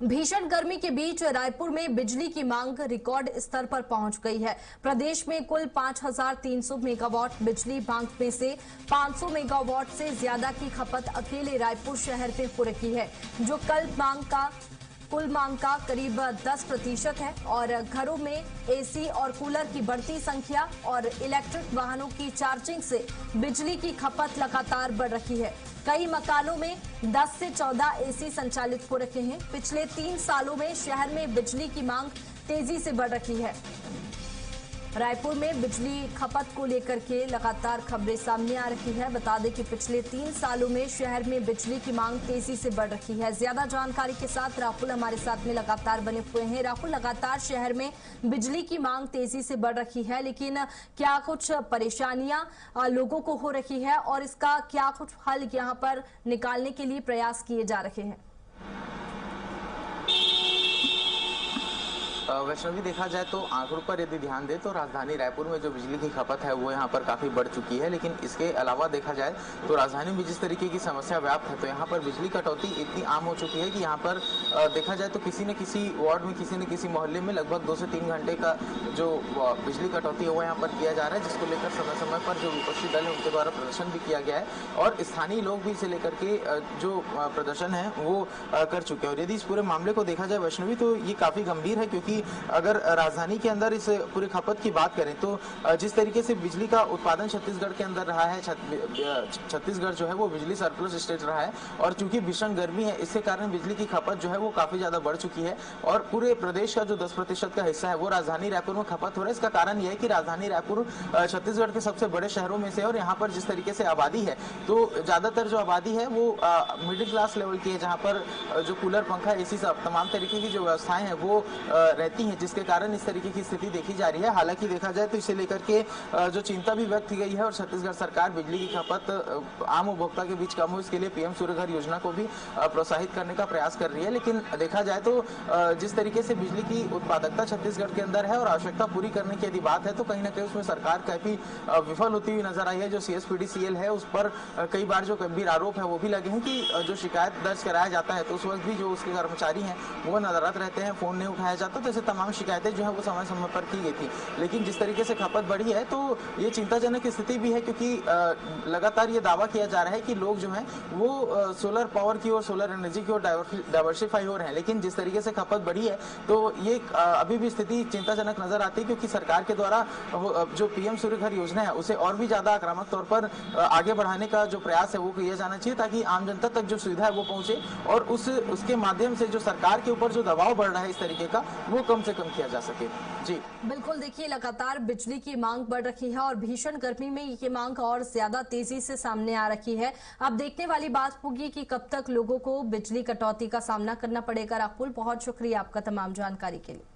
भीषण गर्मी के बीच रायपुर में बिजली की मांग रिकॉर्ड स्तर पर पहुंच गई है। प्रदेश में कुल 5,300 मेगावाट बिजली मांग में से 500 मेगावाट से ज्यादा की खपत अकेले रायपुर शहर में हो रही है, जो कुल मांग का करीब 10% है। और घरों में एसी और कूलर की बढ़ती संख्या और इलेक्ट्रिक वाहनों की चार्जिंग से बिजली की खपत लगातार बढ़ रही है। कई मकानों में 10 से 14 एसी संचालित हो रखे हैं। पिछले 3 सालों में शहर में बिजली की मांग तेजी से बढ़ रही है। रायपुर में बिजली खपत को लेकर के लगातार खबरें सामने आ रही है। बता दें कि पिछले 3 सालों में शहर में बिजली की मांग तेजी से बढ़ रही है। ज्यादा जानकारी के साथ राहुल हमारे साथ में लगातार बने हुए हैं। राहुल, लगातार शहर में बिजली की मांग तेजी से बढ़ रही है, लेकिन क्या कुछ परेशानियां लोगों को हो रही है और इसका क्या कुछ हल यहाँ पर निकालने के लिए प्रयास किए जा रहे हैं? वैष्णवी, देखा जाए तो आंकड़ों पर यदि ध्यान दें तो राजधानी रायपुर में जो बिजली की खपत है वो यहाँ पर काफ़ी बढ़ चुकी है। लेकिन इसके अलावा देखा जाए तो राजधानी में जिस तरीके की समस्या व्याप्त है, तो यहाँ पर बिजली कटौती इतनी आम हो चुकी है कि यहाँ पर देखा जाए तो किसी न किसी वार्ड में, किसी न किसी मोहल्ले में लगभग 2 से 3 घंटे का जो बिजली कटौती है वो यहाँ पर किया जा रहा है, जिसको लेकर समय समय पर जो विपक्षी दल है उनके द्वारा प्रदर्शन भी किया गया है और स्थानीय लोग भी इसे लेकर के जो प्रदर्शन है वो कर चुके हैं। और यदि इस पूरे मामले को देखा जाए वैष्णवी, तो ये काफ़ी गंभीर है, क्योंकि अगर राजधानी के अंदर इस पूरी खपत की बात करें तो जिस तरीके से बिजली का उत्पादन छत्तीसगढ़ के अंदर रहा है, छत्तीसगढ़ जो है वो बिजली सरप्लस स्टेट रहा है और चूंकि भीषण गर्मी है, इसके कारण बिजली की खपत जो है वो काफी ज्यादा बढ़ चुकी है और पूरे प्रदेश का जो 10% का हिस्सा है वो राजधानी रायपुर में खपत हो रहा है। इसका कारण यह है कि राजधानी रायपुर छत्तीसगढ़ के सबसे बड़े शहरों में से और यहाँ पर जिस तरीके से आबादी है, तो ज्यादातर जो आबादी है वो मिडिल क्लास लेवल की है, जहाँ पर जो कूलर, पंखा, एसी सब तमाम तरीके की जो व्यवस्थाएं हैं वो रहती हैं, जिसके कारण इस तरीके की स्थिति देखी जा रही है। हालांकि देखा जाए तो इसे लेकर के जो चिंता भी व्यक्त की गई है और छत्तीसगढ़ सरकार बिजली की खपत आम उपभोक्ता के बीच कम हो, इसके लिए पीएम सूर्य घर योजना को भी प्रोत्साहित करने का प्रयास कर रही है। लेकिन देखा जाए तो जिस तरीके से बिजली की उत्पादकता छत्तीसगढ़ के अंदर है और आवश्यकता पूरी करने की यदि बात है, तो कहीं ना कहीं उसमें सरकार काफी विफल होती हुई नजर आई है। जो CSPDCL है उस पर कई बार जो गंभीर आरोप है वो भी लगे हैं कि जो शिकायत दर्ज कराया जाता है तो उस वक्त भी जो उसके कर्मचारी हैं वो नदारद रहते हैं, फोन नहीं उठाया जाता, तो ऐसे तमाम शिकायतें जो है वो समय समय पर की गई थी। लेकिन जिस तरीके से खपत बढ़ी है तो ये चिंताजनक स्थिति भी है, क्योंकि लगातार ये दावा किया जा रहा है कि लोग जो हैं वो सोलर पावर की और सोलर एनर्जी की ओर डाइवर्सिफाई हो रहे हैं। लेकिन जिस तरीके से खपत बढ़ी है तो ये अभी भी स्थिति चिंताजनक नजर आती है, क्योंकि सरकार के द्वारा जो पीएम सूर्य घर योजना है उसे और भी ज्यादा आक्रामक तौर पर आगे बढ़ाने का जो प्रयास है वो किया जाना चाहिए, ताकि आम जनता तक जो सुविधा है वो पहुंचे और उसके माध्यम से जो सरकार के ऊपर जो दबाव बढ़ रहा है इस तरीके का वो कम से कम किया जा सके। जी बिल्कुल, देखिए लगातार बिजली की मांग बढ़ रही है और भीषण गर्मी में ये मांग और ज्यादा तेजी से सामने आ रही है। अब देखने वाली बात होगी कि कब तक लोगों को बिजली कटौती का सामना करना पड़ेगा। राहुल, बहुत शुक्रिया आपका तमाम जानकारी के लिए।